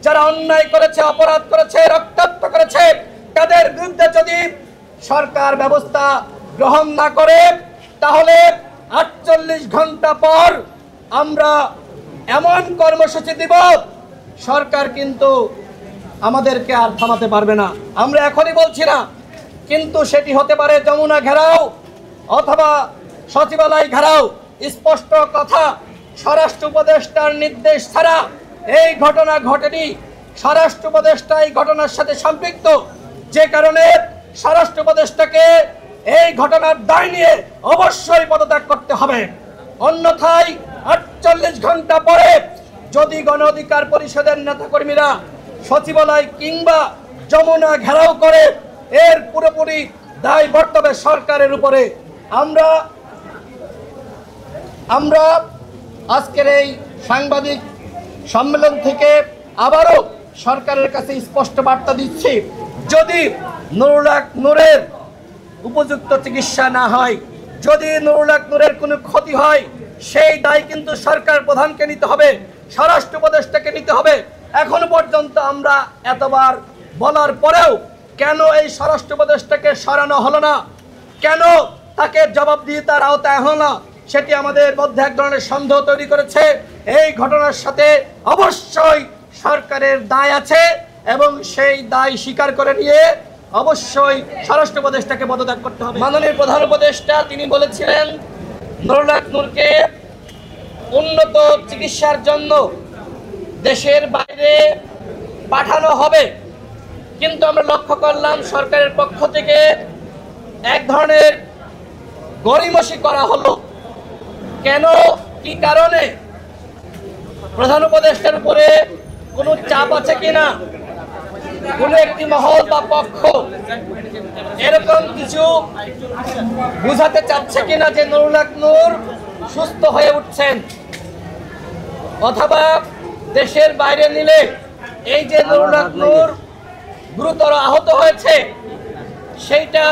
যারা অন্যায় করেছে, অপরাধ করেছে, রক্তাক্ত করেছে, তাদের বিরুদ্ধে যদি সরকার ব্যবস্থা গ্রহণ না করে তাহলে 48 ঘন্টা পর আমরা এমন কর্মসূচি দিব, সরকার কিন্তু আমাদেরকে আর থামাতে পারবে না। আমরা এখনই বলছি না, কিন্তু সেটি হতে পারে যমুনা ঘেরাও অথবা সচিবালয় ঘেরাও। স্পষ্ট কথা, স্বরাষ্ট্র উপদেষ্টার নির্দেশ ছাড়া এই ঘটনা ঘটেনি। স্বরাষ্ট্র উপদেষ্টা এই ঘটনার সাথে সম্পৃক্ত, যে কারণে স্বরাষ্ট্র উপদেষ্টাকে এই ঘটনার দায় নিয়ে অবশ্যই পদত্যাগ করতে হবে। অন্যথায় 48 ঘন্টা পরে যদি গণ অধিকার পরিষদের নেতাকর্মীরা সচিবালয় কিংবা যমুনা ঘেরাও করে, এর পুরোপুরি দায় বর্তবে সরকারের উপরে। আমরা আজকের এই সাংবাদিক সম্মেলন থেকে আবারও সরকারের কাছে স্পষ্ট বার্তা দিচ্ছি, যদি নুরুল হক নূরের উপযুক্ত চিকিৎসা না হয়, যদি নুরুল হক নূরের কোনো ক্ষতি হয়, সেই দায় কিন্তু সরকার প্রধানকে নিতে হবে, স্বরাষ্ট্র উপদেষ্টাকে নিতে হবে। এখনো পর্যন্ত আমরা এতবার বলার পরেও কেন এই স্বরাষ্ট্র উপদেষ্টাকে সরানো হলো না, কেন তাকে জবাবদিহিতার আওতায় হলো না, সেটি আমাদের মধ্যে এক ধরনের সন্দেহ তৈরি করেছে। এই ঘটনার সাথে অবশ্যই সরকারের দায় আছে এবং সেই দায় স্বীকার করে নিয়ে অবশ্যই স্বরাষ্ট্র উপদেষ্টাকে পদত্যাগ করতে হবে। মাননীয় প্রধান উপদেষ্টা তিনি বলেছিলেন নুরুল হক নূরকে উন্নত চিকিৎসার জন্য দেশের বাইরে পাঠানো হবে, কিন্তু আমরা লক্ষ্য করলাম সরকারের পক্ষ থেকে এক ধরনের গড়িমসি করা হলো। কেন, কি কারণে? প্রধান উপদেষ্টার উপরে কোনো চাপ আছে কিনা, কোনো একটি মহল বা পক্ষ এরকম কিছু বুঝাতে চাচ্ছে কিনা যে নুরুল হক নূর সুস্থ হয়ে উঠছেন, অথবা দেশের বাইরে নিলে এই যে নুরুল হক নূর গুরুতর আহত হয়েছে সেইটা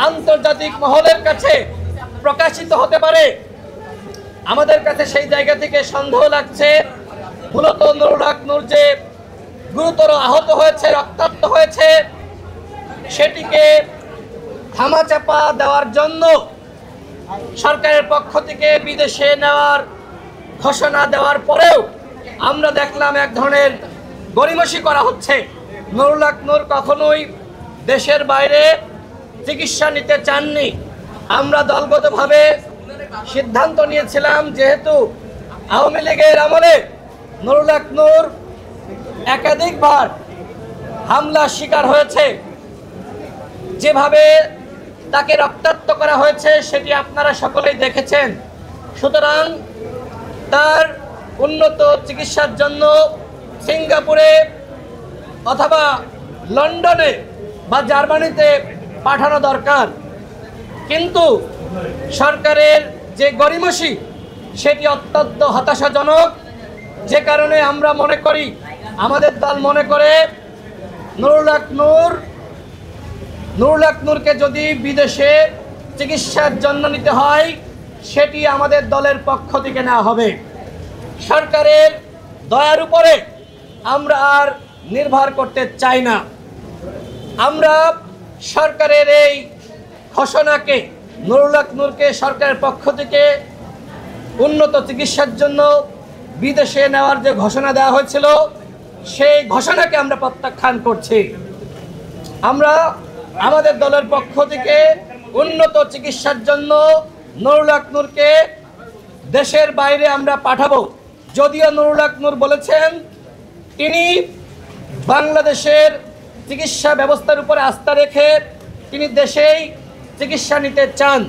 আন্তর্জাতিক মহলের কাছে প্রকাশিত হতে পারে। আমাদের কাছে সেই জায়গা থেকে সন্দেহ লাগছে, মূলত নুরুল হক নূর যে গুরুতর আহত হয়েছে, রক্তাক্ত হয়েছে, সেটিকে ধামাচাপা দেওয়ার জন্য সরকারের পক্ষ থেকে বিদেশে নেওয়ার ঘোষণা দেওয়ার পরেও আমরা দেখলাম এক ধরনের গড়িমসি করা হচ্ছে। নুরুল হক নূর কখনোই দেশের বাইরে চিকিৎসা নিতে চাননি। আমরা দলগতভাবে সিদ্ধান্ত নিয়েছিলাম, যেহেতু আওয়ামী লীগের আমলে নুরুল হক নূর একাধিকবার হামলার শিকার হয়েছে, যেভাবে তাকে রক্তাক্ত করা হয়েছে সেটি আপনারা সকলেই দেখেছেন। সুতরাং তার উন্নত চিকিৎসার জন্য সিঙ্গাপুরে অথবা লন্ডনে বা জার্মানিতে পাঠানো দরকার, কিন্তু সরকারের যে গড়িমসি সেটি অত্যন্ত হতাশাজনক। যে কারণে আমরা মনে করি, আমাদের দল মনে করে নুরুল হক নূরকে যদি বিদেশে চিকিৎসার জন্য নিতে হয় সেটি আমাদের দলের পক্ষ থেকে নেওয়া হবে। সরকারের দয়ার উপরে আমরা আর নির্ভর করতে চাই না। আমরা সরকারের এই ঘোষণাকে, নুরুল হক নূরকে সরকারের পক্ষ থেকে উন্নত চিকিৎসার জন্য বিদেশে নেওয়ার যে ঘোষণা দেওয়া হয়েছিল সেই ঘোষণাকে আমরা প্রত্যাখ্যান করছি। আমরা আমাদের দলের পক্ষ থেকে উন্নত চিকিৎসার জন্য নুরুল হক নূরকে দেশের বাইরে আমরা পাঠাবো। যদিও নুরুল হক নূর বলেছেন তিনি বাংলাদেশের চিকিৎসা ব্যবস্থার উপরে আস্থা রেখে তিনি দেশেই চিকিৎসা নিতে চান,